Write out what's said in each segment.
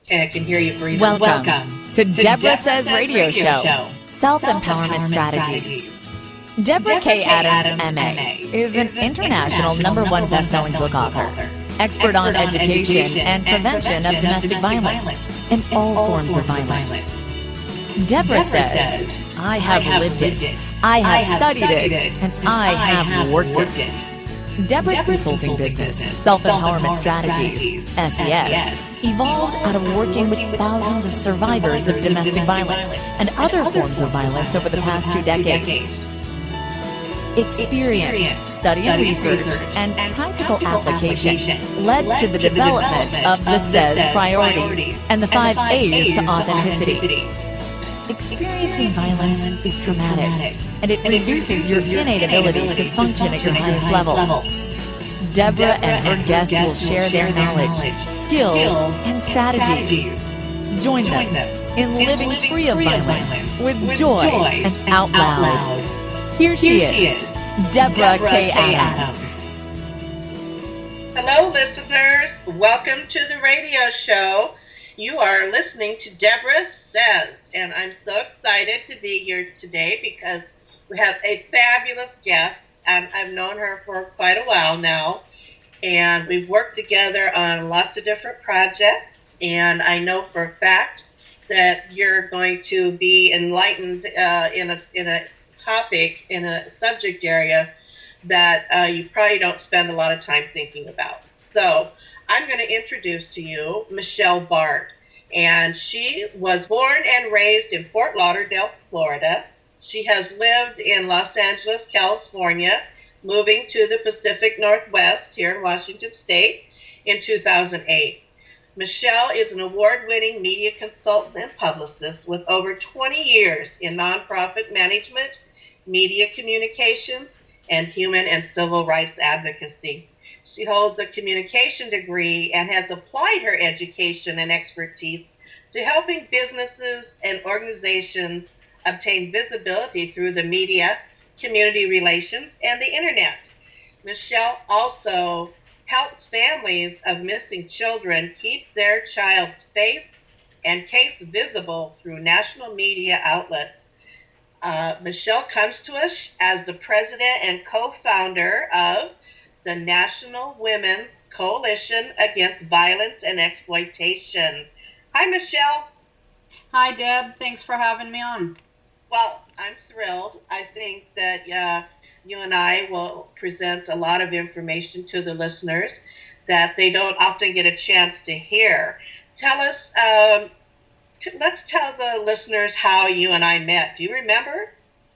Okay, I can hear you breathing. Welcome to Deborah Says Radio Show, Self-Empowerment Strategies. Deborah K. Adams, M.A., is an international #1 best-selling book author, expert on education and prevention of domestic violence and all forms of violence. Deborah says, I have lived it, I have studied it, and I have worked it. Deborah's consulting business, Self-Empowerment Strategies, SES, evolved out of working with thousands of survivors of domestic violence and other forms of violence over the past 2 decades. Experience, study and research, and practical application led to the development of the SES priorities and the 5 A's to authenticity. Experiencing violence is traumatic, and it reduces your innate ability to function at your highest level. Deborah and her guests will share their knowledge, skills, and strategies. Join them in living free of violence with joy and out loud. Here she is, Deborah K. Adams. Hello, listeners. Welcome to the radio show. You are listening to Deborah Says, and I'm so excited to be here today because we have a fabulous guest. I've known her for quite a while now, and we've worked together on lots of different projects, and I know for a fact that you're going to be enlightened in a topic, in a subject area that you probably don't spend a lot of time thinking about. So I'm going to introduce to you Michelle Bard, and she was born and raised in Fort Lauderdale, Florida. She has lived in Los Angeles, California, moving to the Pacific Northwest here in Washington State in 2008. Michelle is an award-winning media consultant and publicist with over 20 years in nonprofit management, media communications, and human and civil rights advocacy. She holds a communication degree and has applied her education and expertise to helping businesses and organizations obtain visibility through the media, community relations, and the internet. Michelle also helps families of missing children keep their child's face and case visible through national media outlets. Michelle comes to us as the president and co-founder of the National Women's Coalition Against Violence and Exploitation. Hi, Michelle. Hi, Deb. Thanks for having me on. Well, I'm thrilled. I think that you and I will present a lot of information to the listeners that they don't often get a chance to hear. Tell us, let's tell the listeners how you and I met. Do you remember?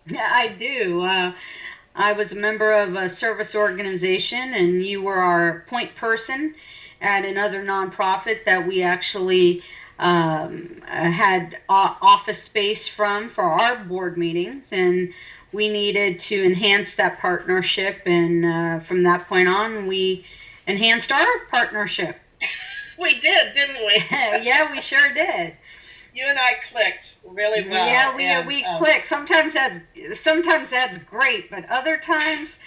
Yeah, I do. I was a member of a service organization, and you were our point person at another nonprofit that we actually had office space for our board meetings, and we needed to enhance that partnership, and from that point on, we enhanced our partnership. We did, didn't we? Yeah, we sure did. You and I clicked really well. Yeah, we clicked. Sometimes that's great, but other times,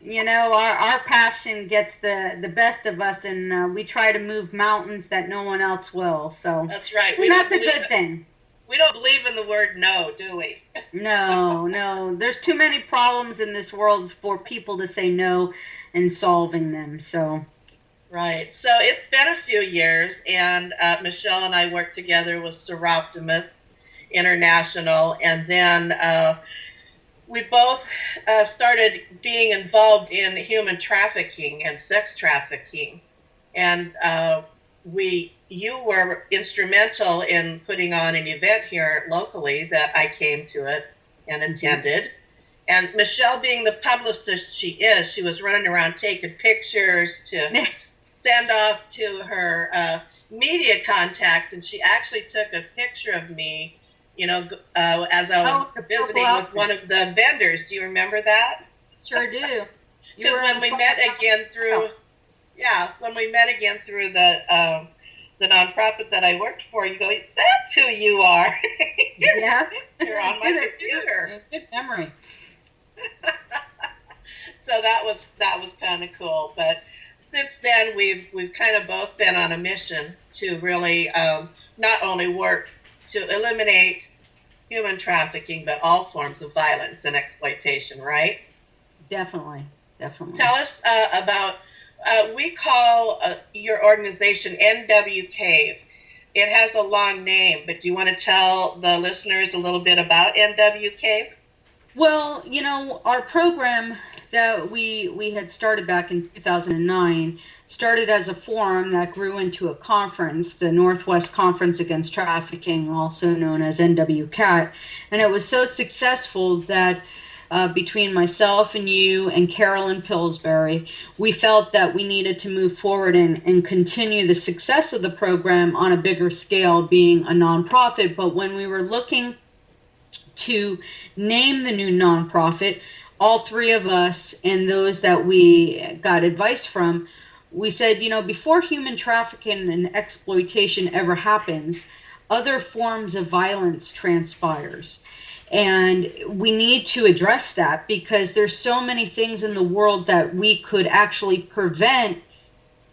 you know, our passion gets the best of us, and we try to move mountains that no one else will. So that's right. That's a good thing. We don't believe in the word no, do we? No. There's too many problems in this world for people to say no and solving them. So. Right. So it's been a few years, and Michelle and I worked together with Seroptimus International, and then we both started being involved in human trafficking and sex trafficking. And you were instrumental in putting on an event here locally that I came to it and attended. And Michelle, being the publicist she is, she was running around taking pictures to send off to her media contacts, and she actually took a picture of me, you know, as I was visiting with one of the vendors. Do you remember that? Sure do. Because when we met again through the nonprofit that I worked for, you go, that's who you are. Yeah. You're on my computer. Good memory. So that was kind of cool, but since then we've kind of both been on a mission to really not only work to eliminate human trafficking, but all forms of violence and exploitation, right? Definitely. Tell us about, we call your organization NW Cave. It has a long name, but do you want to tell the listeners a little bit about NW Cave? Well, our program that we had started back in 2009 started as a forum that grew into a conference, the Northwest Conference Against Trafficking, also known as NWCAT. And it was so successful that between myself and you and Carolyn Pillsbury, we felt that we needed to move forward and continue the success of the program on a bigger scale, being a nonprofit. But when we were looking to name the new nonprofit, all three of us and those that we got advice from, we said, before human trafficking and exploitation ever happens, other forms of violence transpires. And we need to address that because there's so many things in the world that we could actually prevent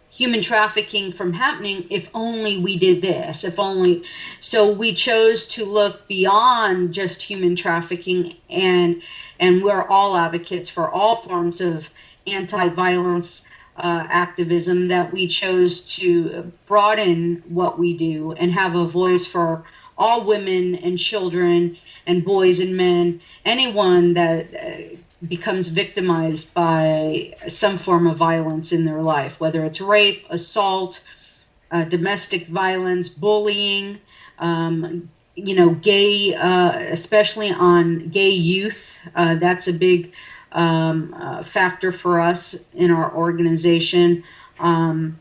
human trafficking from happening if only we did this, if only. So we chose to look beyond just human trafficking, and we're all advocates for all forms of anti-violence activism, that we chose to broaden what we do and have a voice for all women and children and boys and men, anyone that becomes victimized by some form of violence in their life, whether it's rape, assault, domestic violence, bullying, gay, especially on gay youth. That's a big factor for us in our organization. And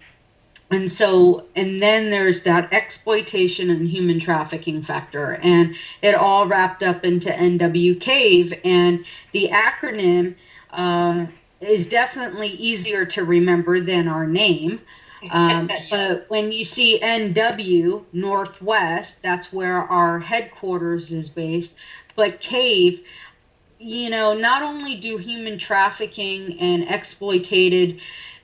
then there's that exploitation and human trafficking factor, and it all wrapped up into NW Cave. And the acronym is definitely easier to remember than our name. But when you see NW, Northwest, that's where our headquarters is based. But Cave, not only do human trafficking and exploited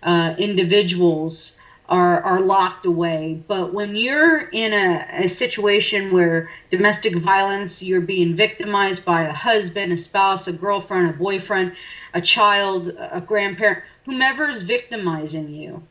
individuals are locked away, but when you're in a situation where domestic violence, you're being victimized by a husband, a spouse, a girlfriend, a boyfriend, a child, a grandparent, whomever is victimizing you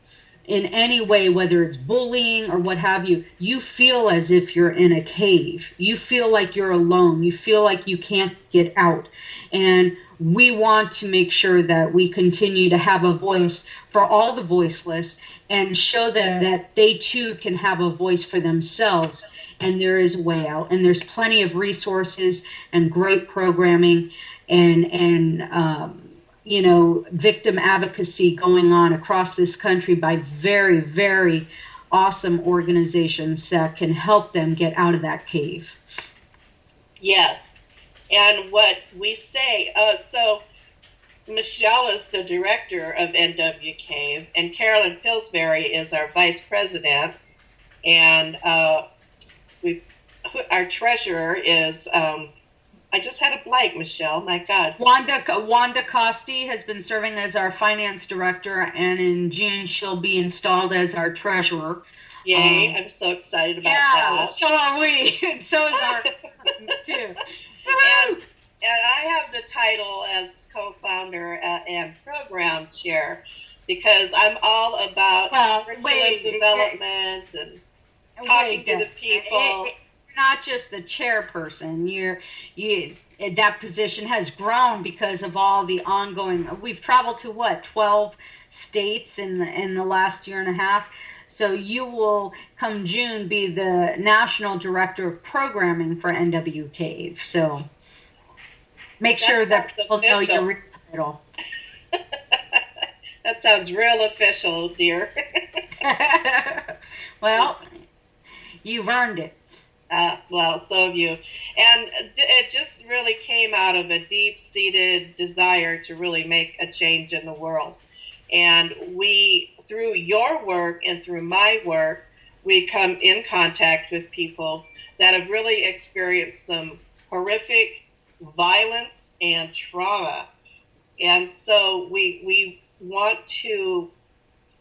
in any way, whether it's bullying or what have you, you feel as if you're in a cave. You feel like you're alone. You feel like you can't get out. And we want to make sure that we continue to have a voice for all the voiceless and show them that they too can have a voice for themselves, and there is a way out. And there's plenty of resources and great programming and victim advocacy going on across this country by very, very awesome organizations that can help them get out of that cave. Yes. And what we say, so Michelle is the director of NW Cave, and Carolyn Pillsbury is our vice president, and our treasurer is, I just had a blank, Michelle, my God. Wanda Costi has been serving as our finance director, and in June she'll be installed as our treasurer. Yay, I'm so excited about that. Yeah, so are we. So is our too. And I have the title as co-founder and program chair because I'm all about curriculum development and talking to the people. Not just the chairperson. That position has grown because of all the ongoing. We've traveled to 12 states in the last year and a half. So you will, come June, be the national director of programming for NW Cave. So make sure that people know your real title. That sounds real official, dear. Well, you've earned it. Well, so have you. And it just really came out of a deep-seated desire to really make a change in the world. And we, through your work and through my work, we come in contact with people that have really experienced some horrific violence and trauma. And so we want to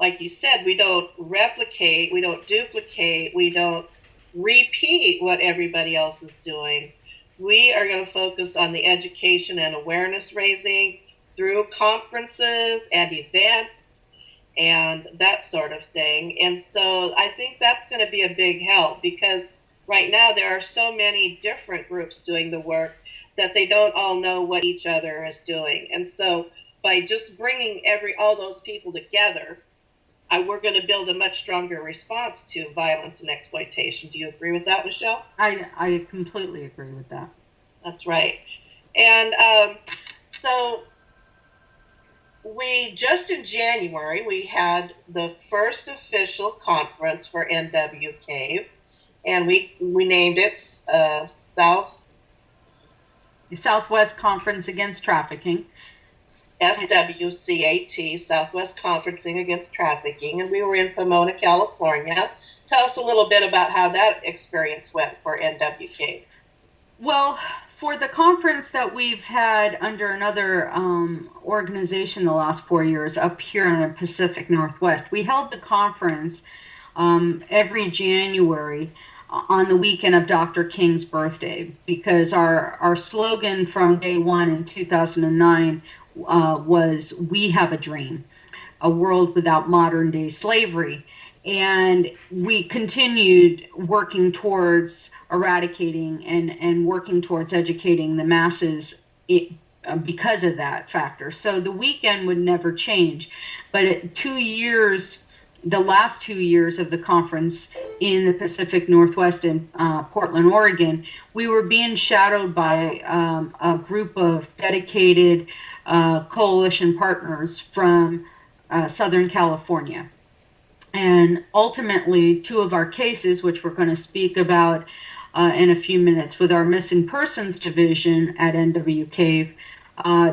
like you said, we don't replicate, we don't duplicate, we don't repeat what everybody else is doing. We are going to focus on the education and awareness raising through conferences and events and that sort of thing. And so I think that's going to be a big help, because right now there are so many different groups doing the work that they don't all know what each other is doing. And so by just bringing all those people together, we're going to build a much stronger response to violence and exploitation. Do you agree with that, Michelle? I completely agree with that. That's right. And so in January, we had the first official conference for NW CAVE, and we named it Southwest Conference Against Trafficking. SWCAT, Southwest Conferencing Against Trafficking, and we were in Pomona, California. Tell us a little bit about how that experience went for NWK. Well, for the conference that we've had under another organization the last 4 years up here in the Pacific Northwest, we held the conference every January on the weekend of Dr. King's birthday, because our slogan from day one in 2009 was "We have a dream, a world without modern day slavery." And we continued working towards eradicating and working towards educating the masses because of that factor. So the weekend would never change. But 2 years, the last 2 years of the conference in the Pacific Northwest in Portland, Oregon, we were being shadowed by a group of dedicated coalition partners from Southern California. And ultimately, two of our cases, which we're going to speak about in a few minutes with our Missing Persons Division at NW CAVE,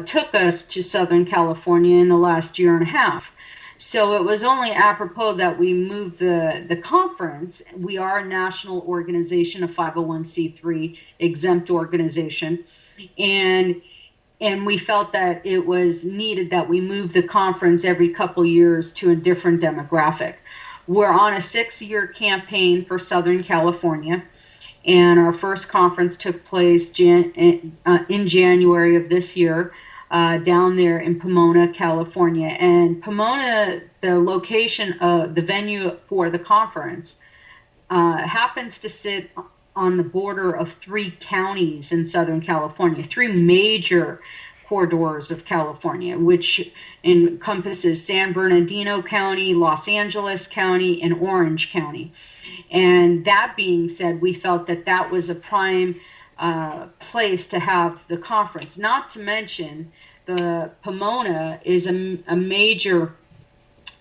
took us to Southern California in the last year and a half. So it was only apropos that we moved the conference. We are a national organization, a 501c3 exempt organization, and we felt that it was needed that we move the conference every couple years to a different demographic. We're on a 6-year campaign for Southern California, and our first conference took place in January of this year down there in Pomona, California. And Pomona, the location of the venue for the conference, happens to sit on the border of 3 counties in Southern California, 3 major corridors of California, which encompasses San Bernardino County, Los Angeles County, and Orange County. And that being said, we felt that that was a prime place to have the conference. Not to mention, the Pomona is a major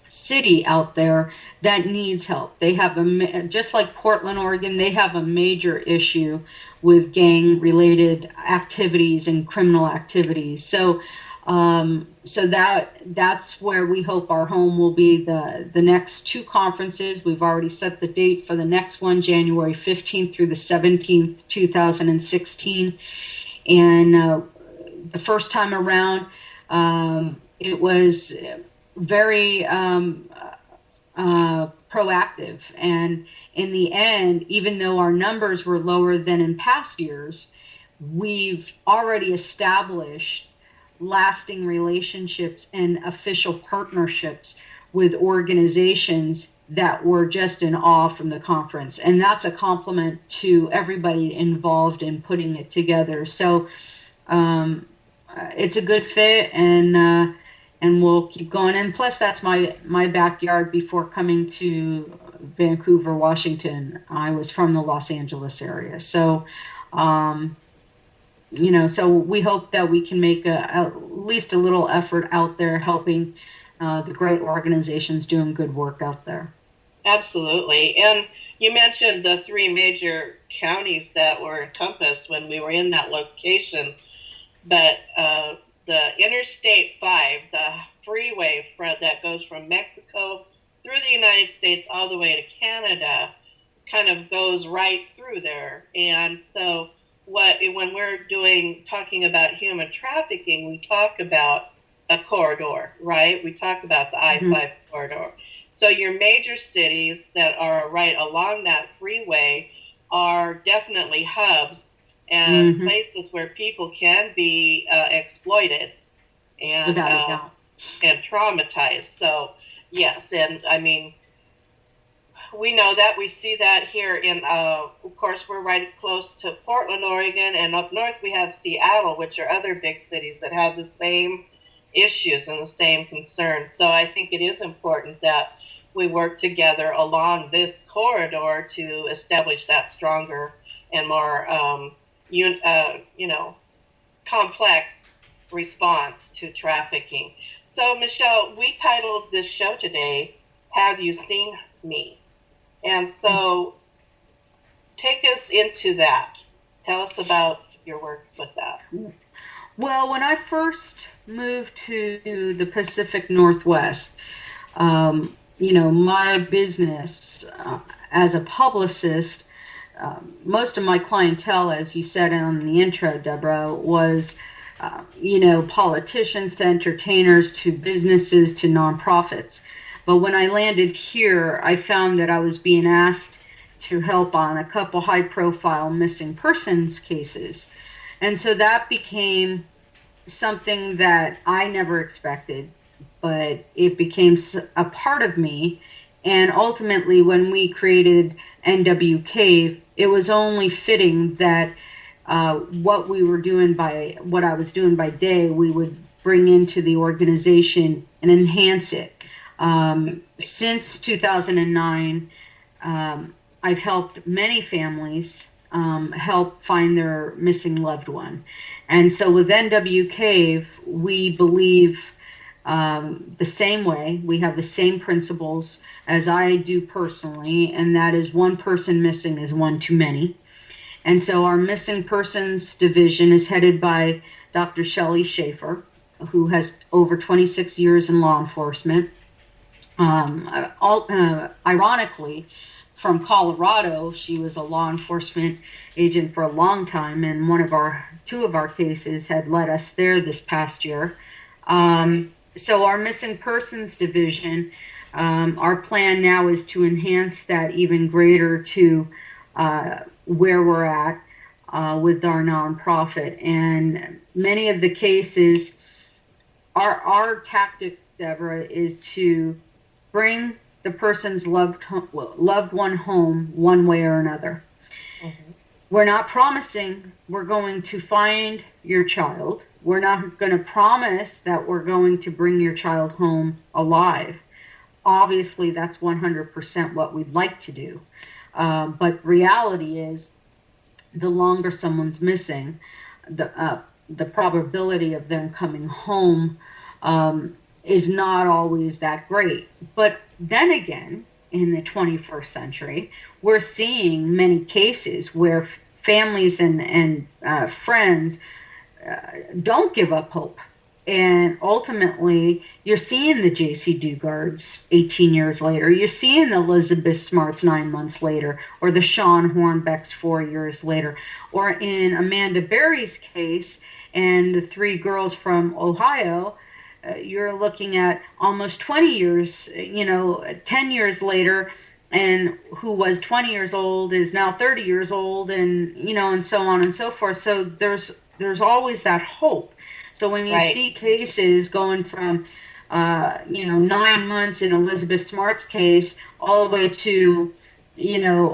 city out there that needs help. They have just like Portland, Oregon, they have a major issue with gang-related activities and criminal activities. So that's where we hope our home will be the next 2 conferences. We've already set the date for the next one, January 15th through the 17th, 2016. And the first time around, it was very proactive. And in the end, even though our numbers were lower than in past years, we've already established lasting relationships and official partnerships with organizations that were just in awe from the conference. And that's a compliment to everybody involved in putting it together. So it's a good fit, and we'll keep going. And plus, that's my backyard. Before coming to Vancouver, Washington, I was from the Los Angeles area. So, so we hope that we can make at least a little effort out there helping the great organizations doing good work out there. Absolutely. And you mentioned the 3 major counties that were encompassed when we were in that location, but the Interstate 5, the freeway that goes from Mexico through the United States all the way to Canada, kind of goes right through there. And so when we're talking about human trafficking, we talk about a corridor, right? We talk about the I-5 corridor. So your major cities that are right along that freeway are definitely hubs and places where people can be exploited and and traumatized. So yes, and I mean, we know that. We see that here in, of course, we're right close to Portland, Oregon, and up north we have Seattle, which are other big cities that have the same issues and the same concerns. So I think it is important that we work together along this corridor to establish that stronger and more, complex response to trafficking. So, Michelle, we titled this show today, Have You Seen Me? And so take us into that. Tell us about your work with that. Well, when I first moved to the Pacific Northwest, my business as a publicist, most of my clientele, as you said in the intro, Deborah, was, politicians to entertainers to businesses to nonprofits. But when I landed here, I found that I was being asked to help on a couple high-profile missing persons cases. And so that became something that I never expected, but it became a part of me. And ultimately, when we created NW Cave, it was only fitting that what I was doing by day, we would bring into the organization and enhance it. Since 2009, I've helped many families help find their missing loved one. And so with NW Cave, we believe the same way. We have the same principles as I do personally, and that is one person missing is one too many. And so our missing persons division is headed by Dr. Shelley Schaefer, who has over 26 years in law enforcement. Ironically, from Colorado, she was a law enforcement agent for a long time, and two of our cases had led us there this past year. So our missing persons division, our plan now is to enhance that even greater to where we're at with our nonprofit. And many of the cases, our tactic, Deborah, is to bring the person's loved one home one way or another. Mm-hmm. We're not promising we're going to find your child. We're not going to promise that we're going to bring your child home alive. Obviously, that's 100% what we'd like to do. But reality is, the longer someone's missing, the probability of them coming home is not always that great. But then again, in the 21st century, we're seeing many cases where families and friends don't give up hope. And ultimately, you're seeing the J.C. Dugards 18 years later. You're seeing the Elizabeth Smarts 9 months later, or the Sean Hornbecks 4 years later. Or in Amanda Berry's case and the 3 girls from Ohio, you're looking at almost 20 years, 10 years later, and who was 20 years old is now 30 years old, and, and so on and so forth. So there's always that hope. So when you see cases going from, 9 months in Elizabeth Smart's case all the way to,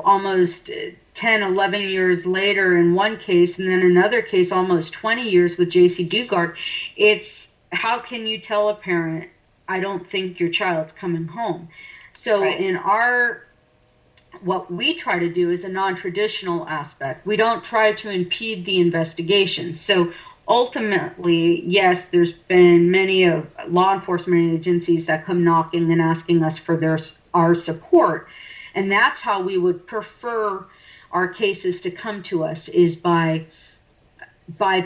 almost 10, 11 years later in one case, and then another case almost 20 years with J.C. Dugard, it's how can you tell a parent, I don't think your child's coming home? So in what we try to do is a non-traditional aspect. We don't try to impede the investigation. So ultimately, yes, there's been many of law enforcement agencies that come knocking and asking us for our support. And that's how we would prefer our cases to come to us, is by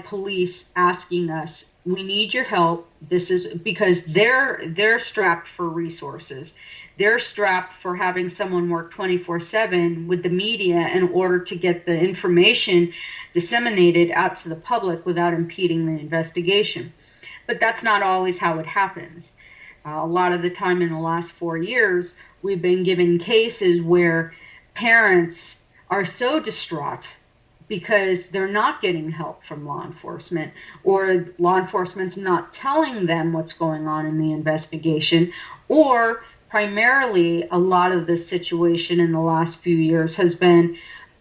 police asking us, we need your help. This is because they're strapped for resources. They're strapped for having someone work 24/7 with the media in order to get the information disseminated out to the public without impeding the investigation. But that's not always how it happens. a lot of the time in the last 4 years, we've been given cases where parents are so distraught because they're not getting help from law enforcement, or law enforcement's not telling them what's going on in the investigation, or primarily a lot of the situation in the last few years has been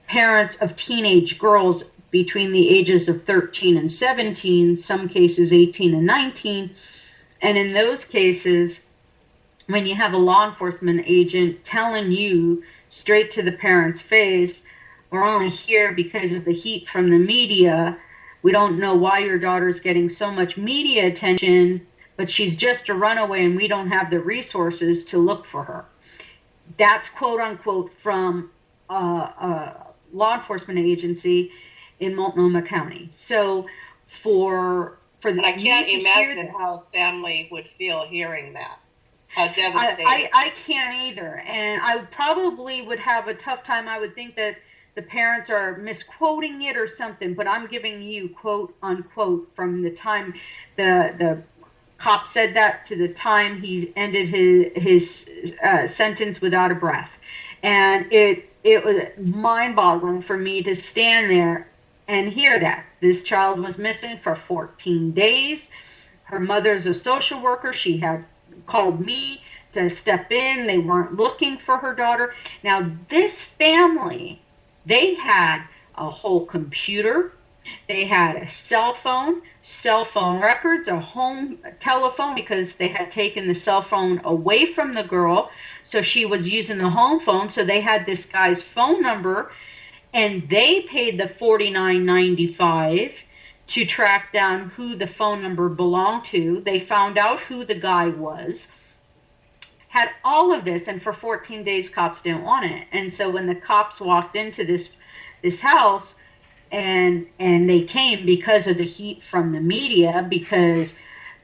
parents of teenage girls between the ages of 13 and 17, some cases 18 and 19. And in those cases, when you have a law enforcement agent telling you straight to the parent's face, we're only here because of the heat from the media. We don't know why your daughter's getting so much media attention, but she's just a runaway and we don't have the resources to look for her. That's quote unquote from a law enforcement agency in Multnomah County. So for the I can't imagine how a family would feel hearing that. How devastating. I can't either. And I probably would have a tough time. I would think that the parents are misquoting it or something, but I'm giving you quote unquote from the time the cop said that to the time he ended his sentence without a breath. And it was mind-boggling for me to stand there and hear that. This child was missing for 14 days. Her mother's a social worker. She had called me to step in. They weren't looking for her daughter. Now, this family, they had a whole computer. They had a cell phone records, a home telephone, because they had taken the cell phone away from the girl. So she was using the home phone. So they had this guy's phone number, and they paid the $49.95 to track down who the phone number belonged to. They found out who the guy was, had all of this, and for 14 days, cops didn't want it. And so when the cops walked into this house, and they came because of the heat from the media, because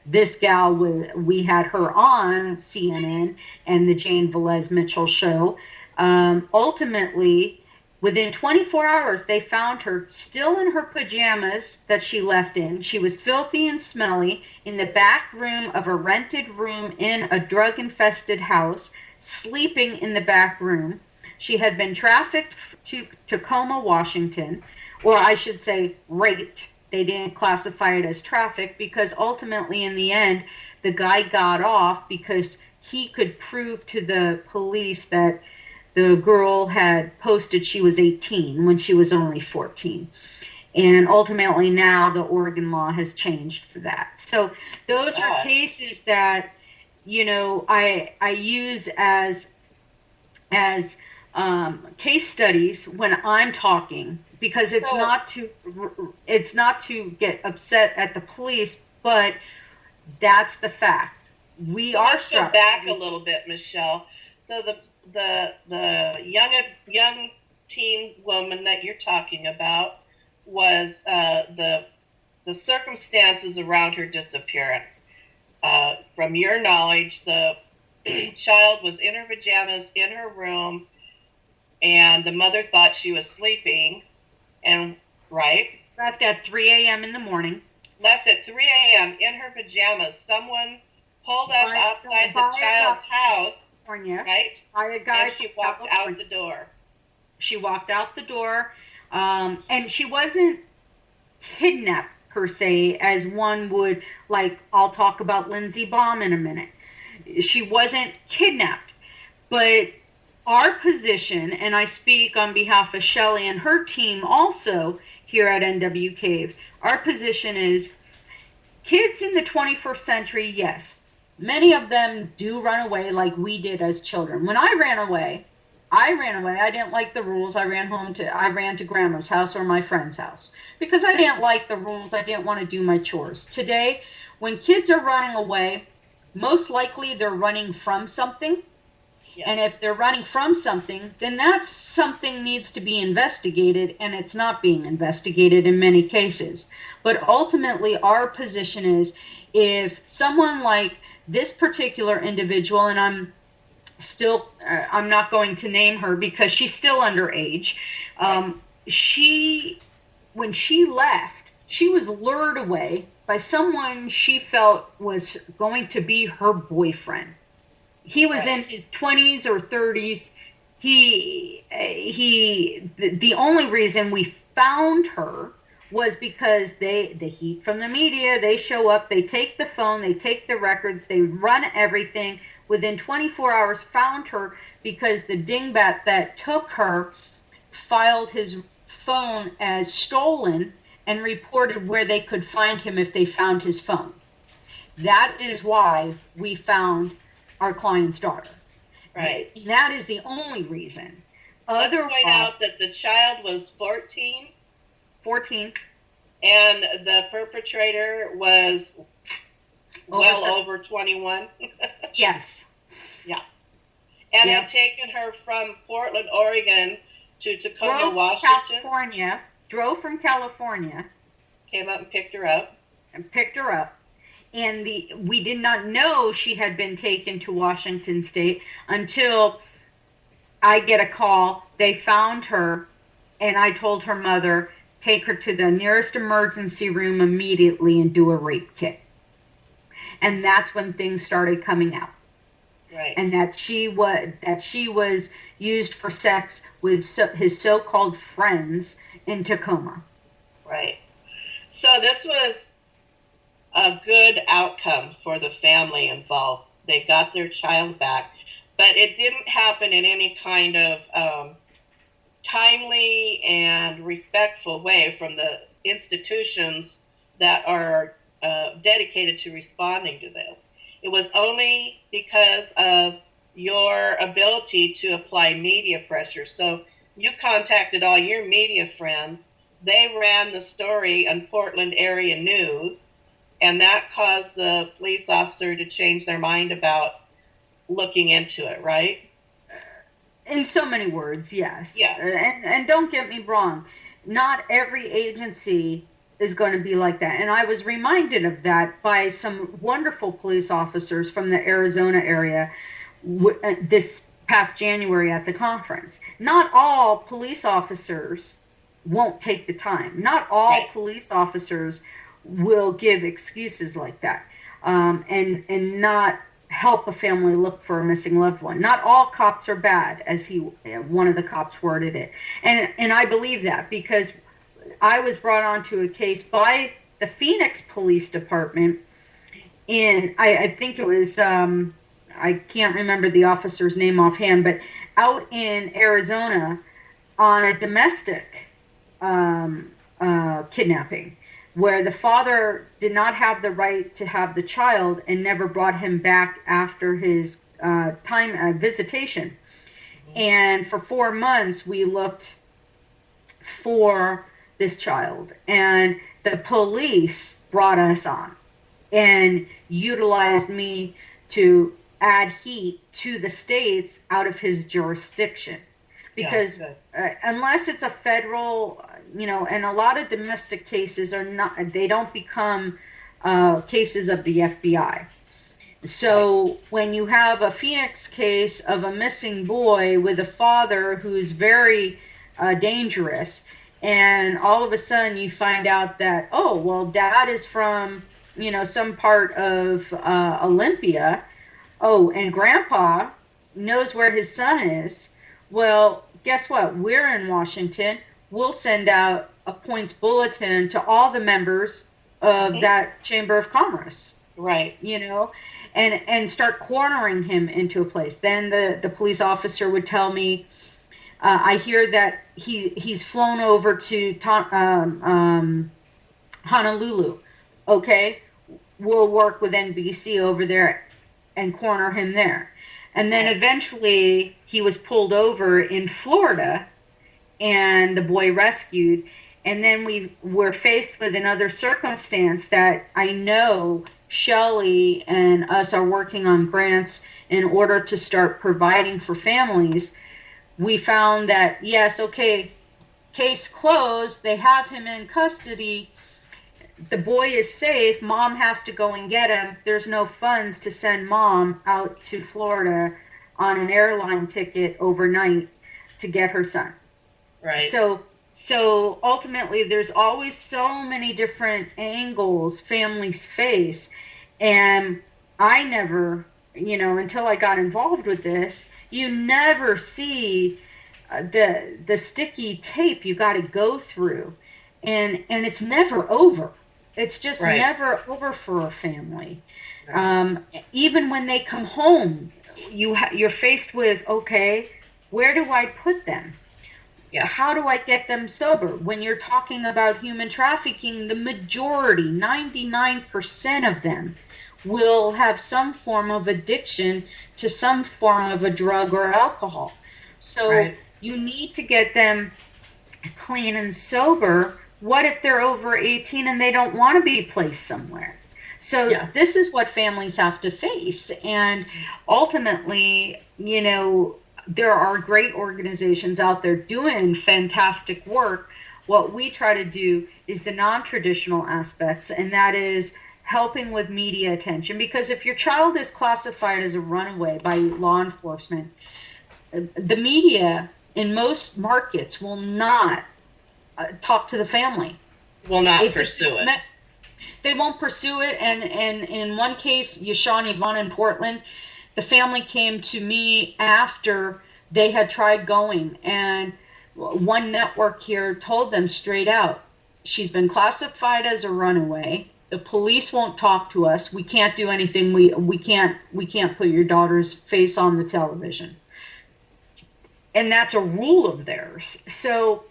this gal, we had her on CNN and the Jane Velez Mitchell show. Ultimately, within 24 hours, they found her still in her pajamas that she left in. She was filthy and smelly in the back room of a rented room in a drug-infested house, sleeping in the back room. She had been trafficked to Tacoma, Washington, or I should say raped. They didn't classify it as traffic because ultimately in the end, the guy got off because he could prove to the police that the girl had posted she was 18 when she was only 14. And ultimately now the Oregon law has changed for that. So those are cases that, I use as case studies when I'm talking, because it's not to get upset at the police, but that's the fact. Let's go back a little bit, Michelle. So the young teen woman that you're talking about was the circumstances around her disappearance. From your knowledge, the child was in her pajamas in her room, and the mother thought she was sleeping, and left at 3 a.m. in the morning. Left at 3 a.m. in her pajamas. Someone pulled up outside the child's house. California, right? By a guy and she walked out the door. She walked out the door, and she wasn't kidnapped per se, as one would, like, I'll talk about Lindsey Baum in a minute. She wasn't kidnapped, but our position, and I speak on behalf of Shelley and her team also here at NW Cave, our position is kids in the 21st century, yes, many of them do run away like we did as children. When I ran away. I didn't like the rules. I ran to grandma's house or my friend's house because I didn't like the rules. I didn't want to do my chores. Today, when kids are running away, most likely they're running from something. Yes. And if they're running from something, then that something needs to be investigated, and it's not being investigated in many cases. But ultimately, our position is if someone like this particular individual, and I'm not going to name her because she's still underage. When she left, she was lured away by someone she felt was going to be her boyfriend. He was in his 20s or 30s. The only reason we found her was because the heat from the media, they show up, they take the phone, they take the records, they run everything. Within 24 hours, found her because the dingbat that took her filed his phone as stolen and reported where they could find him if they found his phone. That is why we found our client's daughter. Right. And that is the only reason. Let's point out that the child was 14. 14. And the perpetrator was over 21. Yes. Yeah. And had taken her from Portland, Oregon to Tacoma, Washington. Drove from California. Came up and picked her up. And we did not know she had been taken to Washington State until I get a call. They found her, and I told her mother, take her to the nearest emergency room immediately and do a rape kit. And that's when things started coming out. Right. And that she was used for sex with his so-called friends in Tacoma. Right. So this was a good outcome for the family involved. They got their child back, but it didn't happen in any kind of timely and respectful way from the institutions that are dedicated to responding to this. It was only because of your ability to apply media pressure. So you contacted all your media friends. They ran the story on Portland area news, and that caused the police officer to change their mind about looking into it, right? In so many words, yes. Yeah. And don't get me wrong, not every agency is going to be like that. And I was reminded of that by some wonderful police officers from the Arizona area this past January at the conference. Not all police officers won't take the time. Not all police officers will give excuses like that, and not help a family look for a missing loved one. Not all cops are bad, as one of the cops worded it. And I believe that because I was brought onto a case by the Phoenix Police Department I think it was, I can't remember the officer's name offhand, but out in Arizona on a domestic kidnapping, where the father did not have the right to have the child and never brought him back after his visitation. And for 4 months, we looked for this child, and the police brought us on and utilized me to add heat to the states out of his jurisdiction. Because unless it's a federal, and a lot of domestic cases they don't become cases of the FBI. So when you have a Phoenix case of a missing boy with a father who's very dangerous, and all of a sudden you find out that, oh, well, dad is from, some part of Olympia. Oh, and grandpa knows where his son is. Well, guess what? We're in Washington. We'll send out a points bulletin to all the members of that Chamber of Commerce. Right. And start cornering him into a place. Then the police officer would tell me, I hear that he's flown over to Honolulu. Okay, we'll work with NBC over there and corner him there. And then eventually he was pulled over in Florida and the boy rescued. And then we were faced with another circumstance that I know Shelley and us are working on grants in order to start providing for families. We found that, yes, okay, case closed. They have him in custody. The boy is safe. Mom has to go and get him. There's no funds to send mom out to Florida on an airline ticket overnight to get her son. Right. So So ultimately, there's always so many different angles families face. And I never, until I got involved with this, you never see the sticky tape you got to go through. And it's never over. It's just never over for a family. Right. Even when they come home, you're faced with, okay, where do I put them? Yeah. How do I get them sober? When you're talking about human trafficking, the majority, 99% of them, will have some form of addiction to some form of a drug or alcohol. So you need to get them clean and sober. What if they're over 18 and they don't want to be placed somewhere? So this is what families have to face. And ultimately, there are great organizations out there doing fantastic work. What we try to do is the non-traditional aspects, and that is helping with media attention. Because if your child is classified as a runaway by law enforcement, the media in most markets will not talk to the family. Will not pursue it. They won't pursue it. And in one case, Yashawn Yvonne in Portland, the family came to me after they had tried going, and one network here told them straight out, she's been classified as a runaway. The police won't talk to us. We can't do anything. We can't put your daughter's face on the television. And that's a rule of theirs. So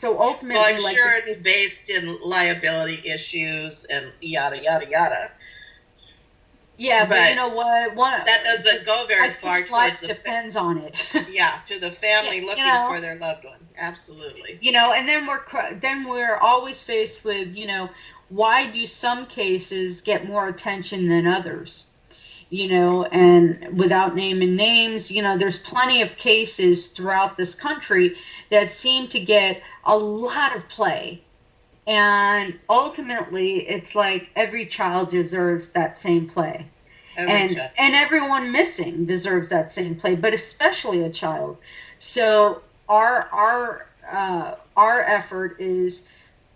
ultimately, well, I'm sure it's based in liability issues and yada yada yada. Yeah, but you know what? That doesn't go very far. Life depends on it. To the family looking for their loved one. Absolutely. And then we're always faced with, why do some cases get more attention than others? And without naming names, there's plenty of cases throughout this country that seem to get a lot of play. And ultimately, it's like every child deserves that same play. And everyone missing deserves that same play, but especially a child. So our effort is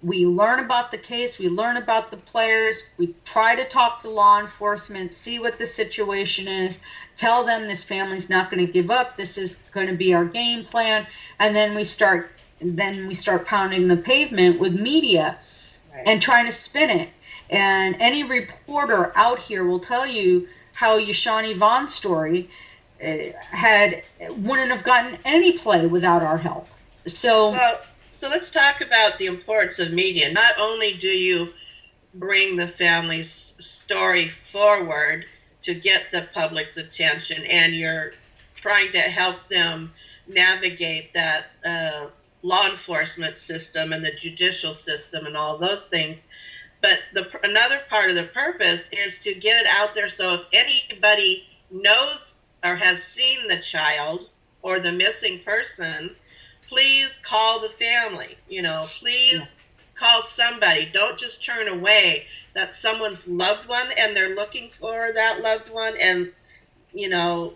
we learn about the case, we learn about the players, we try to talk to law enforcement, see what the situation is, tell them this family's not going to give up, this is going to be our game plan, and then we start pounding the pavement with media and trying to spin it. And any reporter out here will tell you how Yashawn Yvonne's story wouldn't have gotten any play without our help. So let's talk about the importance of media. Not only do you bring the family's story forward to get the public's attention, and you're trying to help them navigate that law enforcement system and the judicial system and all those things, but another part of the purpose is to get it out there so if anybody knows or has seen the child or the missing person, please call the family. Please call somebody. Don't just turn away. That's someone's loved one, and they're looking for that loved one. And the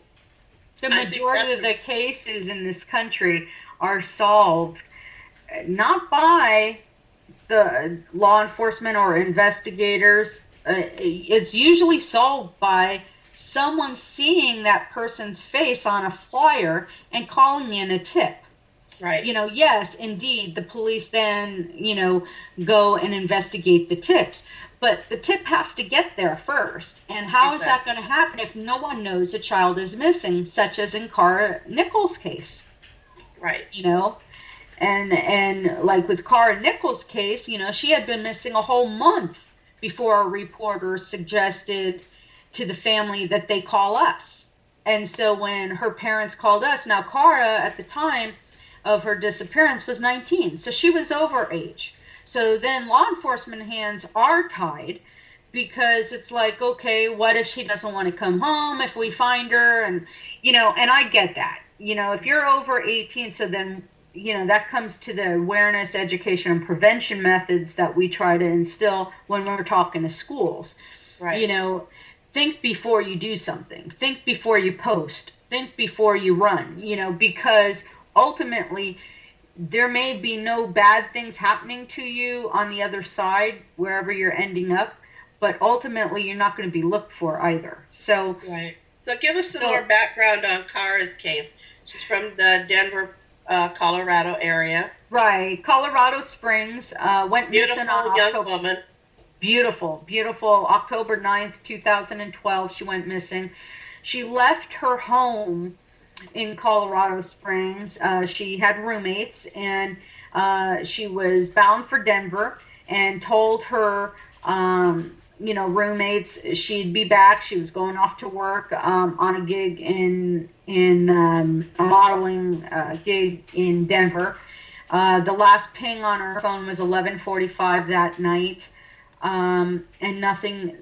majority of the cases in this country are solved not by the law enforcement or investigators. It's usually solved by someone seeing that person's face on a flyer and calling in a tip. Right. Yes, indeed, the police then, go and investigate the tips. But the tip has to get there first. And how is that going to happen if no one knows a child is missing, such as in Cara Nichols' case? Right. And like with Cara Nichols' case, she had been missing a whole month before a reporter suggested to the family that they call us. And so when her parents called us, now Cara at the time of her disappearance was 19, so she was over age. So then law enforcement hands are tied, because it's like, okay, what if she doesn't want to come home if we find her? And and I get that. If you're over 18, so then that comes to the awareness, education, and prevention methods that we try to instill when we're talking to schools. Right. Think before you do something. Think before you post. Think before you run. Because ultimately, there may be no bad things happening to you on the other side, wherever you're ending up, but ultimately you're not going to be looked for either. So, right. So give us some more background on Kara's case. She's from the Denver, Colorado area. Right. Colorado Springs, went missing on young woman. Beautiful, beautiful. October 9th, 2012, she went missing. She left her home in Colorado Springs. She had roommates, and she was bound for Denver, and told her, roommates she'd be back. She was going off to work on a gig in a modeling gig in Denver. The last ping on her phone was 11:45 that night, and nothing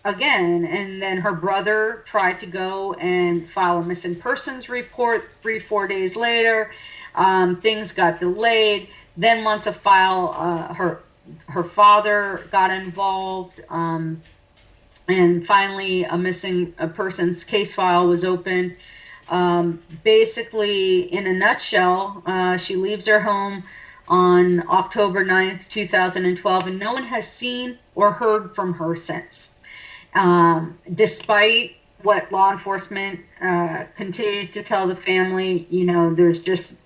again. And then her brother tried to go and file a missing persons report 3-4 days later. Things got delayed. Then once a file, her father got involved, and finally a missing persons case file was opened. Basically, in a nutshell, she leaves her home on October 9th, 2012, and no one has seen or heard from her since. Despite what law enforcement continues to tell the family, there's just,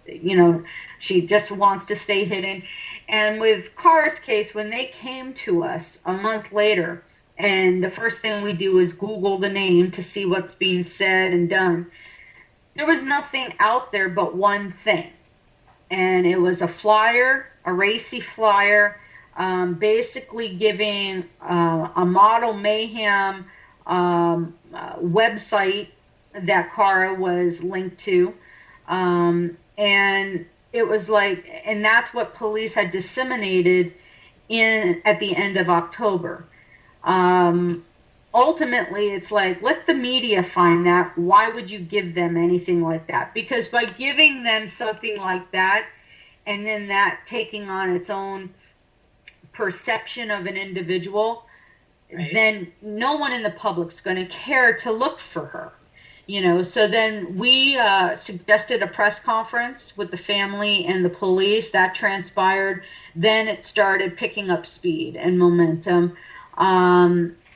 she just wants to stay hidden. And with Kara's case, when they came to us a month later, and the first thing we do is Google the name to see what's being said and done, there was nothing out there but one thing. And it was a flyer, a racy flyer, basically giving a Model Mayhem website that Kara was linked to. And it was like, and that's what police had disseminated at the end of October. Ultimately, it's like, let the media find that. Why would you give them anything like that? Because by giving them something like that, and then that taking on its own perception of an individual, right, then no one in the public's going to care to look for her. So then we suggested a press conference with the family and the police. That transpired. Then it started picking up speed and momentum.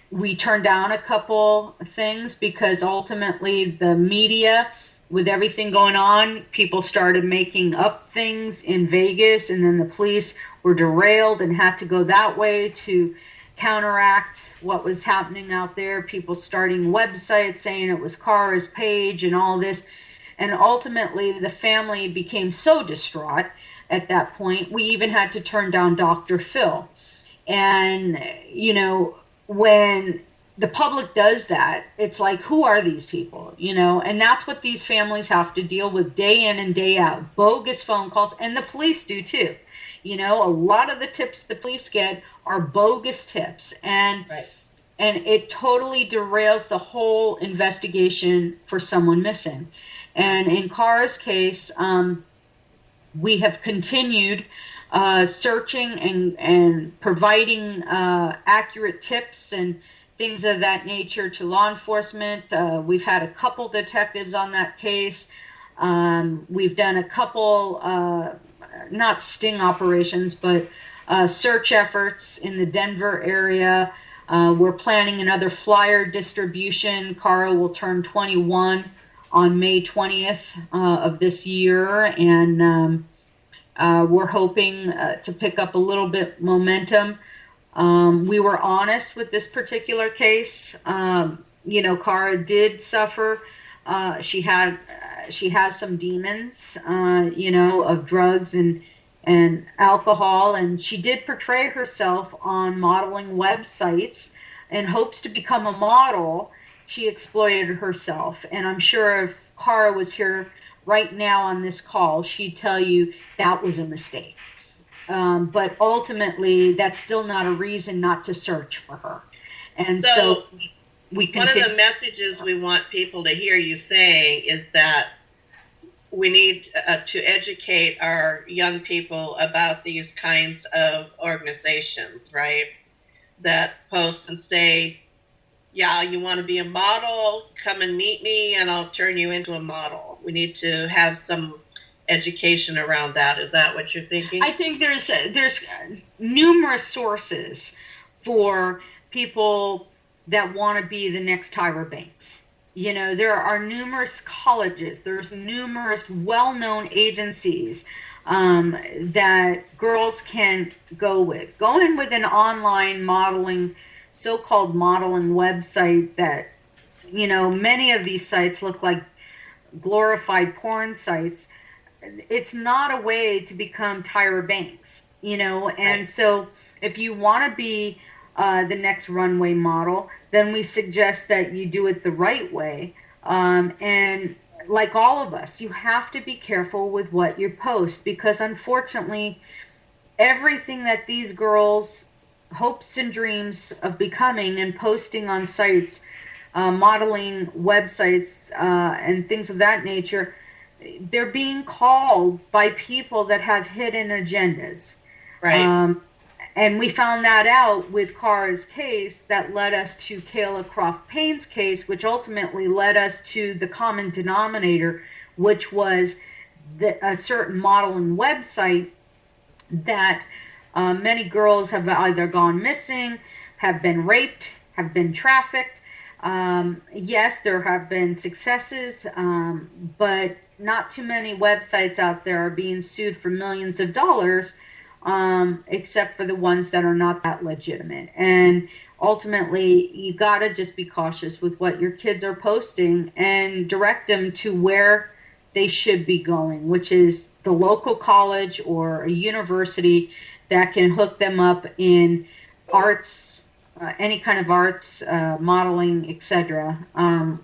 We turned down a couple things because ultimately the media, with everything going on, people started making up things in Vegas, and then the police were derailed and had to go that way to counteract what was happening out there. People starting websites saying it was Kara's page and all this. And ultimately the family became so distraught at that point, we even had to turn down Dr. Phil. And, when the public does that, it's like, who are these people? And that's what these families have to deal with day in and day out. Bogus phone calls, and the police do too. A lot of the tips the police get are bogus tips, and right, and it totally derails the whole investigation for someone missing. And in Kara's case, we have continued searching and providing accurate tips and things of that nature to law enforcement. We've had a couple detectives on that case. We've done a couple, not sting operations, but search efforts in the Denver area. We're planning another flyer distribution. Kara will turn 21 on May 20th of this year, and we're hoping to pick up a little bit momentum. We were honest with this particular case. Kara did suffer. She has some demons, of drugs and alcohol, and she did portray herself on modeling websites in hopes to become a model. She exploited herself, and I'm sure if Kara was here right now on this call, she'd tell you that was a mistake. But ultimately, that's still not a reason not to search for her. And so we continue. One of the messages we want people to hear you say is that we need to educate our young people about these kinds of organizations, right? That post and say, yeah, you want to be a model? Come and meet me and I'll turn you into a model. We need to have some education around that. Is that what you're thinking? I think there's numerous sources for people that want to be the next Tyra Banks. You know, there are numerous colleges, there's numerous well-known agencies that girls can go in with an online modeling, so-called modeling website that, you know, many of these sites look like glorified porn sites. It's not a way to become Tyra Banks, you know, and right. So if you want to be the next runway model, then we suggest that you do it the right way. And like all of us, you have to be careful with what you post, because unfortunately, everything that these girls' hopes and dreams of becoming and posting on sites, modeling websites, and things of that nature, they're being called by people that have hidden agendas. Right. And we found that out with Cara's case that led us to Kayla Croft Payne's case, which ultimately led us to the common denominator, which was a certain modeling website that many girls have either gone missing, have been raped, have been trafficked. Yes, there have been successes, but not too many websites out there are being sued for millions of dollars, except for the ones that are not that legitimate. And ultimately, you got to just be cautious with what your kids are posting and direct them to where they should be going, which is the local college or a university that can hook them up in arts, any kind of arts, modeling, etc.,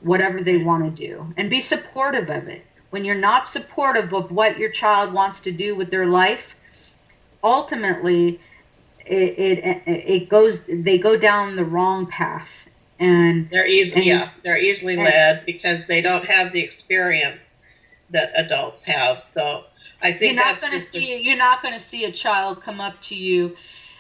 whatever they want to do, and be supportive of it. When you're not supportive of what your child wants to do with their life, ultimately they go down the wrong path, and they're easily led because they don't have the experience that adults have. So I think you're not going to see a child come up to you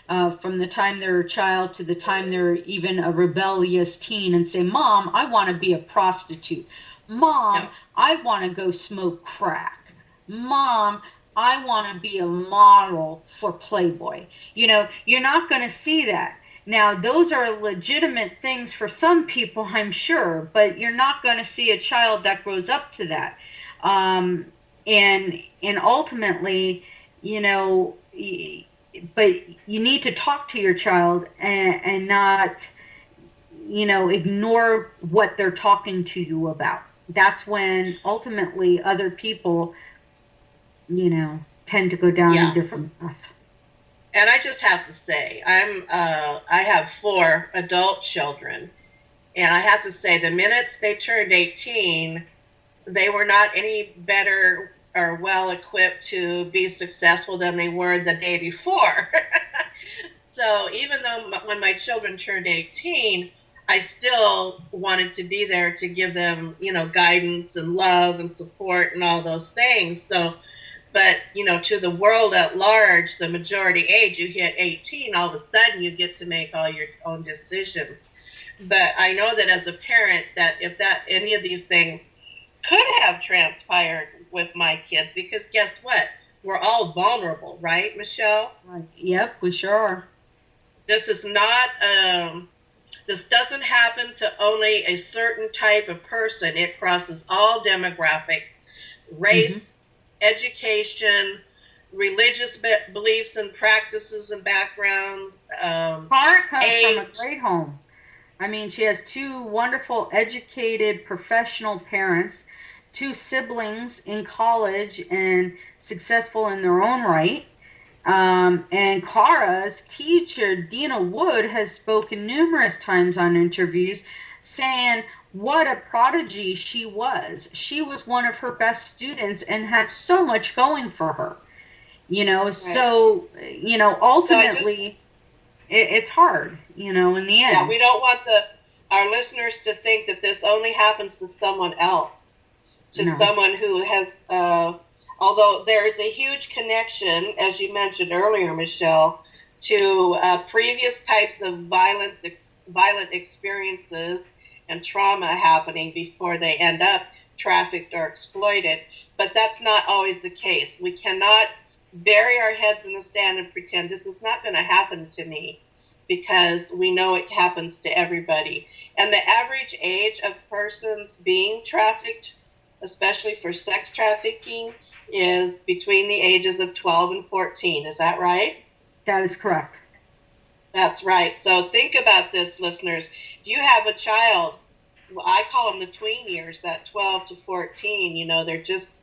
from the time they're a child to the time they're even a rebellious teen and say, "Mom, I want to be a prostitute. Mom, no. I want to go smoke crack. Mom, I want to be a model for Playboy." You know, you're not going to see that. Now, those are legitimate things for some people, I'm sure, but you're not going to see a child that grows up to that. And ultimately, you know, but you need to talk to your child and not, you know, ignore what they're talking to you about. That's when ultimately other people, you know, tend to go down a different path. And I just have to say, I have 4 adult children, and I have to say, the minute they turned 18, they were not any better or well equipped to be successful than they were the day before. So even though when my children turned 18, I still wanted to be there to give them, you know, guidance and love and support and all those things. So, but, you know, to the world at large, the majority age, you hit 18, all of a sudden you get to make all your own decisions. But I know that as a parent, that if any of these things could have transpired with my kids, because guess what? We're all vulnerable, right, Michelle? Yep, we sure are. This is not, this doesn't happen to only a certain type of person. It crosses all demographics, race, education, religious beliefs and practices and backgrounds. Cara comes from a great home. I mean, she has 2 wonderful, educated, professional parents, 2 siblings in college and successful in their own right. And Cara's teacher, Dina Wood, has spoken numerous times on interviews saying what a prodigy she was. She was one of her best students and had so much going for her. You know, right. So, you know, ultimately, it's hard, you know, in the end. Yeah, we don't want our listeners to think that this only happens to someone else, someone who has, although there is a huge connection, as you mentioned earlier, Michelle, to previous types of violent experiences and trauma happening before they end up trafficked or exploited, but that's not always the case. We cannot bury our heads in the sand and pretend this is not going to happen to me, because we know it happens to everybody. And the average age of persons being trafficked, especially for sex trafficking, is between the ages of 12 and 14. Is that right? That is correct. That's right. So think about this, listeners. If you have a child, I call them the tween years, that 12 to 14, you know, they're just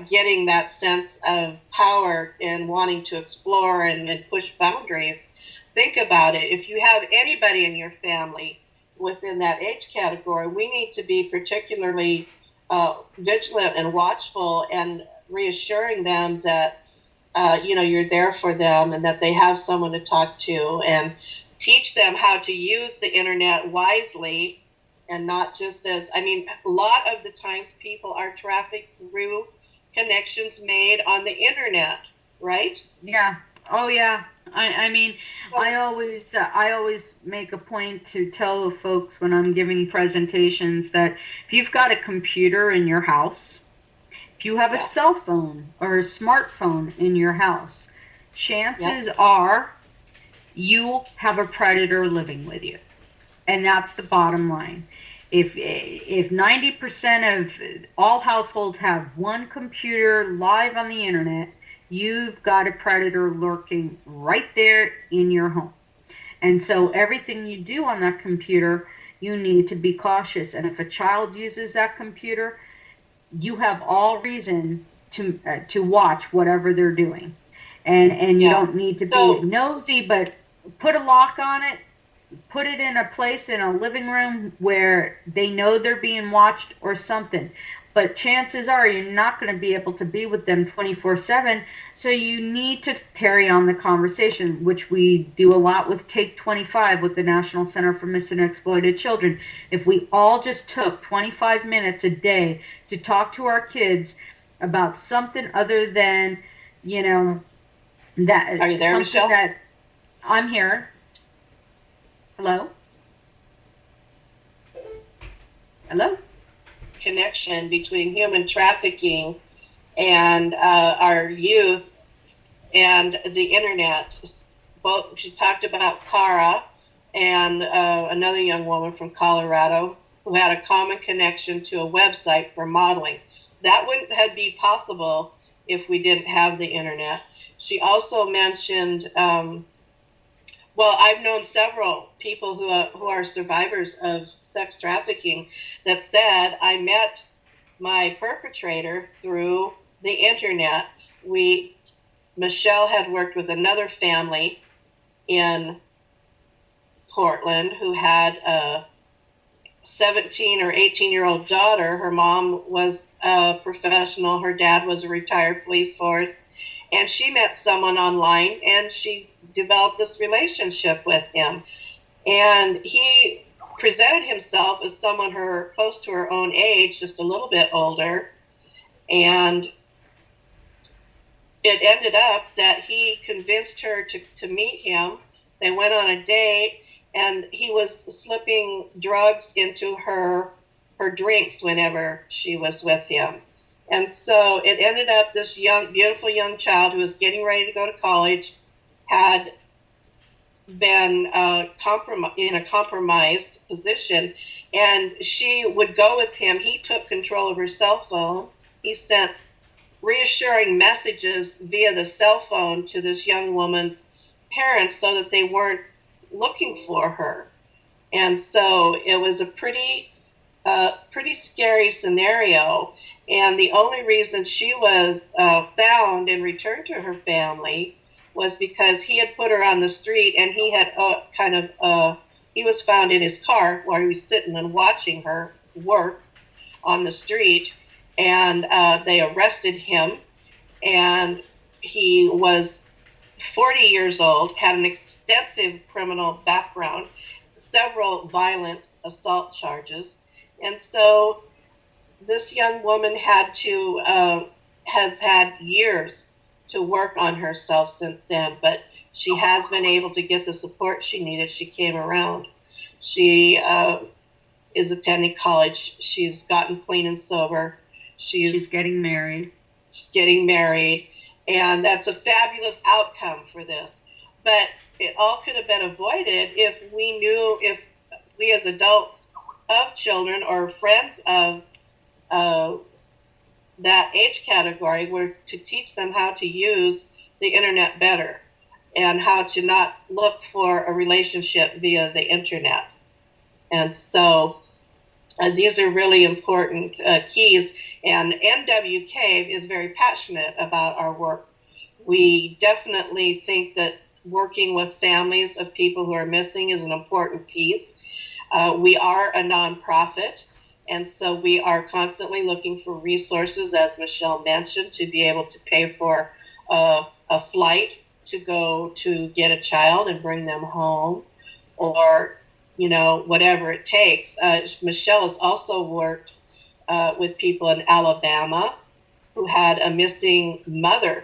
getting that sense of power and wanting to explore and push boundaries. Think about it. If you have anybody in your family within that age category, we need to be particularly vigilant and watchful and reassuring them that, you're there for them and that they have someone to talk to, and teach them how to use the internet wisely and not just as, a lot of the times people are trafficked through connections made on the internet, right? Yeah. Oh, yeah. I always make a point to tell the folks when I'm giving presentations that if you've got a computer in your house, if you have a cell phone or a smartphone in your house, chances are you have a predator living with you. And that's the bottom line. If 90% of all households have one computer live on the internet, you've got a predator lurking right there in your home. And so everything you do on that computer, you need to be cautious. And if a child uses that computer, you have all reason to watch whatever they're doing. And you don't need to be nosy, but put a lock on it. Put it in a place in a living room where they know they're being watched or something. But chances are you're not going to be able to be with them 24/7, so you need to carry on the conversation, which we do a lot with Take 25 with the National Center for Missing and Exploited Children. If we all just took 25 minutes a day to talk to our kids about something other than, that. Are you there, Michelle? I'm here. Hello? Hello? Connection between human trafficking and our youth and the internet. Both, she talked about Cara and another young woman from Colorado who had a common connection to a website for modeling. That wouldn't have been possible if we didn't have the internet. She also mentioned, I've known several people who are survivors of sex trafficking that said, I met my perpetrator through the internet. Michelle had worked with another family in Portland who had a 17 or 18-year-old daughter. Her mom was a professional. Her dad was a retired police force. And she met someone online, and she developed this relationship with him. And he presented himself as someone close to her own age, just a little bit older. And it ended up that he convinced her to meet him. They went on a date, and he was slipping drugs into her drinks whenever she was with him. And so it ended up this beautiful young child who was getting ready to go to college had been in a compromised position, and she would go with him. He took control of her cell phone. He sent reassuring messages via the cell phone to this young woman's parents so that they weren't looking for her. And so it was a pretty scary scenario. And the only reason she was found and returned to her family was because he had put her on the street, and he had he was found in his car while he was sitting and watching her work on the street, and they arrested him, and he was 40 years old, had an extensive criminal background, several violent assault charges, and so this young woman has had years to work on herself since then, but she has been able to get the support she needed. She came around. She is attending college. She's gotten clean and sober. She's getting married. She's getting married. And that's a fabulous outcome for this. But it all could have been avoided if we as adults of children or friends of that age category were to teach them how to use the internet better and how to not look for a relationship via the internet. And so these are really important keys. And NWK is very passionate about our work. We definitely think that working with families of people who are missing is an important piece. We are a nonprofit, and so we are constantly looking for resources, as Michelle mentioned, to be able to pay for a flight to go to get a child and bring them home, or whatever it takes. Michelle has also worked with people in Alabama who had a missing mother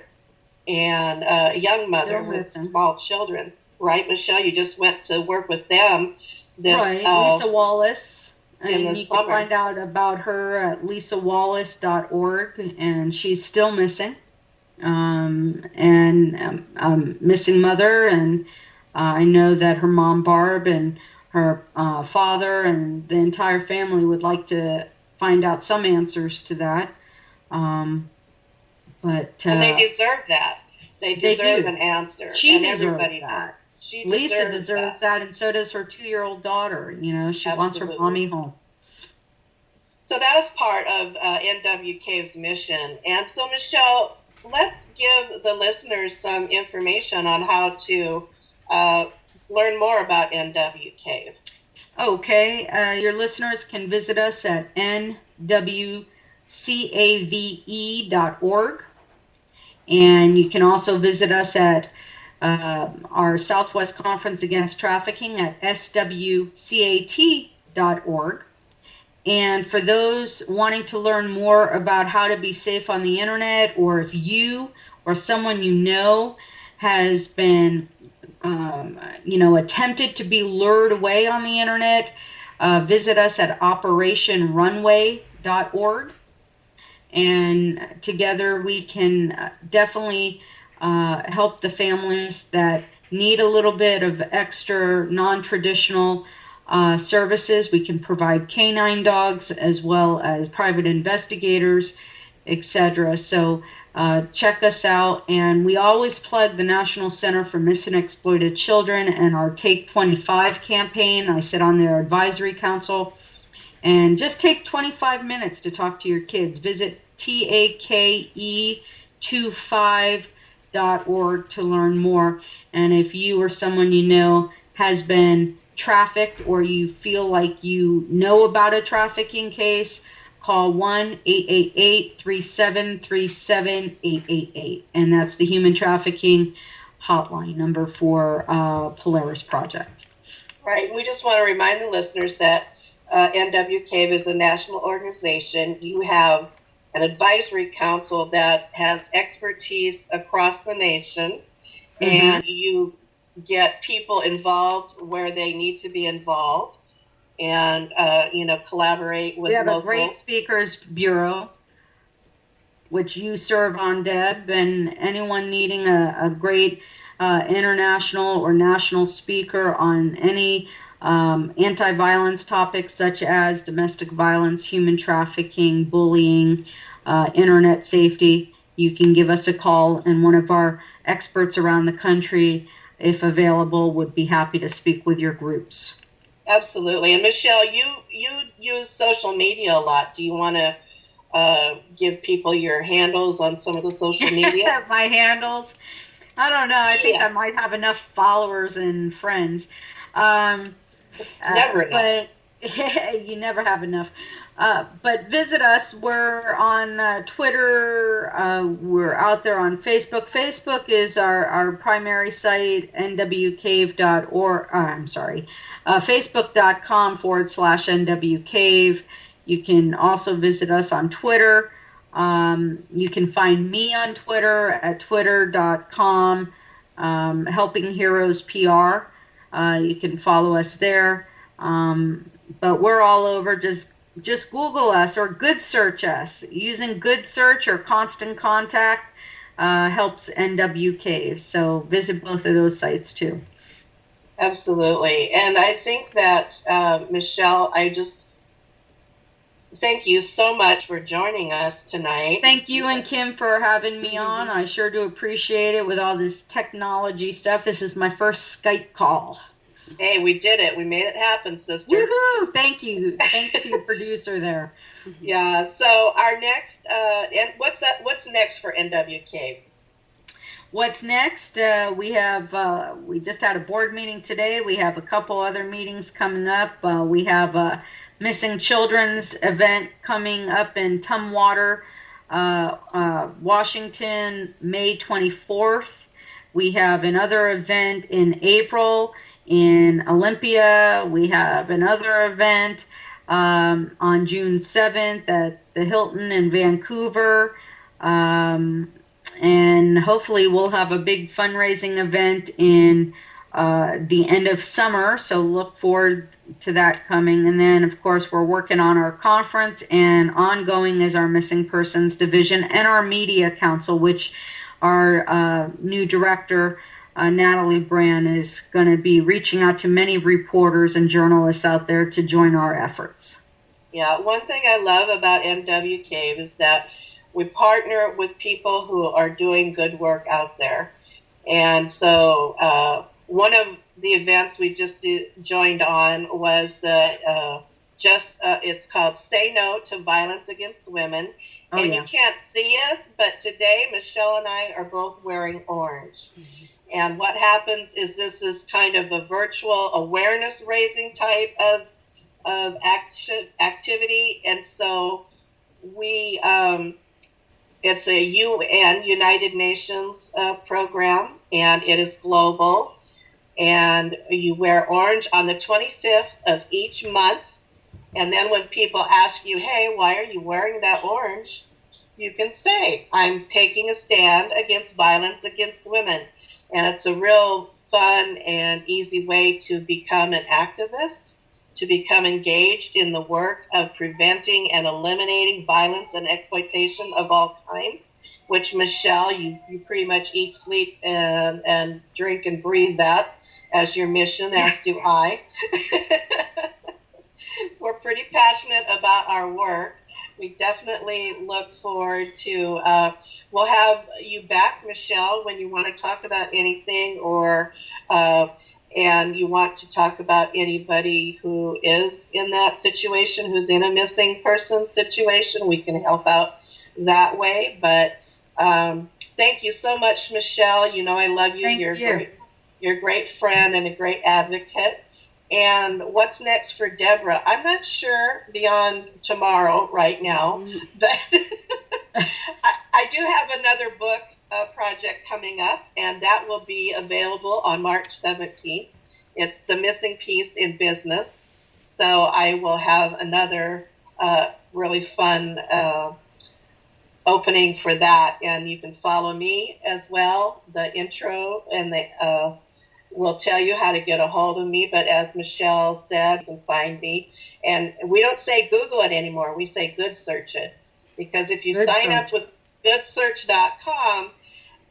and a young mother with small children. Right, Michelle? You just went to work with them. Right, Lisa Wallace. And you can find out about her at lisawallace.org, and she's still missing. Missing mother, and I know that her mom Barb and her father and the entire family would like to find out some answers to that. And they deserve that. They deserve an answer. She deserves that. Lisa deserves that, and so does her 2-year-old daughter. She Absolutely. wants her mommy home. So that is part of NWK's mission. And so, Michelle, let's give the listeners some information on how to learn more about NWK. Okay. Your listeners can visit us at nwcave.org. And you can also visit us at our Southwest Conference Against Trafficking at swcat.org. And for those wanting to learn more about how to be safe on the internet, or if you or someone you know has been, attempted to be lured away on the internet, visit us at operationrunway.org. And together we can definitely help the families that need a little bit of extra non-traditional services. We can provide canine dogs as well as private investigators, etc. So check us out. And we always plug the National Center for Missing and Exploited Children and our Take 25 campaign. I sit on their advisory council. And just take 25 minutes to talk to your kids. Visit TAKE25.org to learn more. And if you or someone you know has been trafficked, or you feel like you know about a trafficking case, call 1-888-3737-888. And that's the human trafficking hotline number for Polaris Project. Right. We just want to remind the listeners that NWCAVE is a national organization. You have an advisory council that has expertise across the nation, and you get people involved where they need to be involved, and collaborate with. We have local. A great speakers bureau, which you serve on, Deb, and anyone needing a great international or national speaker on any anti-violence topics such as domestic violence, human trafficking, bullying, internet safety. You can give us a call, and one of our experts around the country, if available, would be happy to speak with your groups. Absolutely. And Michelle, you use social media a lot. Do you want to give people your handles on some of the social media? My handles? I don't know. I think I might have enough followers and friends. Never enough. But you never have enough. But visit us. We're on Twitter. We're out there on Facebook. Facebook is our primary site, nwcave.org. Facebook.com/nwcave. You can also visit us on Twitter. You can find me on Twitter at twitter.com, Helping Heroes PR. You can follow us there. but we're all over. Just Google us or good search us. Using good search or constant contact helps NWK. So visit both of those sites too. Absolutely. And I think that, Michelle, I just thank you so much for joining us tonight. Thank you and Kim for having me on. I sure do appreciate it with all this technology stuff. This is my first Skype call. Hey, we did it. We made it happen, sister. Woohoo! Thank you. Thanks to your producer there. Yeah. So our next, and what's next for NWK? What's next? We just had a board meeting today. We have a couple other meetings coming up. We have a missing children's event coming up in Tumwater, Washington, May 24th. We have another event in April in Olympia. We have another event on June 7th at the Hilton in Vancouver. And hopefully we'll have a big fundraising event in the end of summer, so look forward to that coming. And then, of course, we're working on our conference, and ongoing is our Missing Persons Division and our Media Council, which our new director, Natalie Brand, is going to be reaching out to many reporters and journalists out there to join our efforts. Yeah, one thing I love about NWK is that we partner with people who are doing good work out there. And so one of the events we just joined on was it's called Say No to Violence Against Women. And you can't see us, but today Michelle and I are both wearing orange. Mm-hmm. And what happens is this is kind of a virtual awareness raising type of activity. And so we it's a UN, United Nations program, and it is global. And you wear orange on the 25th of each month. And then when people ask you, hey, why are you wearing that orange? You can say, I'm taking a stand against violence against women. And it's a real fun and easy way to become an activist, to become engaged in the work of preventing and eliminating violence and exploitation of all kinds, which, Michelle, you pretty much eat, sleep, and drink and breathe that as your mission, as do I. We're pretty passionate about our work. We definitely look forward to, we'll have you back, Michelle, when you want to talk about anything or and you want to talk about anybody who is in that situation, who's in a missing person situation. We can help out that way. But thank you so much, Michelle. You know I love you. You're a great friend and a great advocate. And what's next for Deborah? I'm not sure beyond tomorrow right now, but I do have another book project coming up, and that will be available on March 17th. It's The Missing Piece in Business. So I will have another really fun opening for that, and you can follow me as well. The intro and the will tell you how to get a hold of me, but as Michelle said, you can find me. And we don't say Google it anymore. We say good search it. Because if you sign up with goodsearch.com,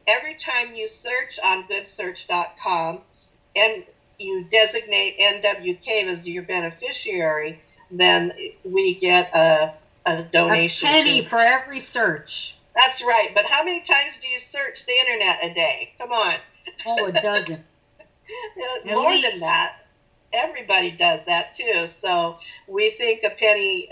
every time you search on goodsearch.com and you designate NWK as your beneficiary, then we get a donation. A penny for every search. That's right. But how many times do you search the internet a day? Come on. Oh, a dozen. More than that. Everybody does that too. So we think a penny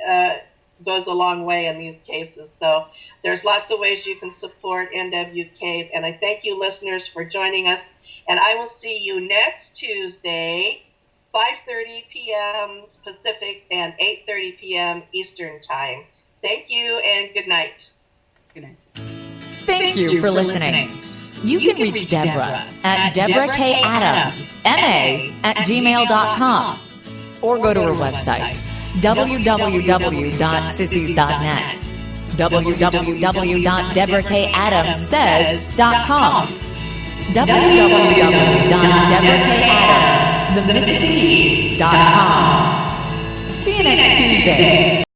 goes a long way in these cases. So there's lots of ways you can support NWK. And I thank you, listeners, for joining us. And I will see you next Tuesday, 5:30 p.m. Pacific and 8:30 p.m. Eastern Time. Thank you and good night. Good night. Thank you for listening. You can reach Deborah at Deborah K. Adams, MA, at gmail.com, or go to her websites, www.sissies.net, www.deborahkadamssays.com, www.deborahkadamsthemissingpiece.com. See you next Tuesday.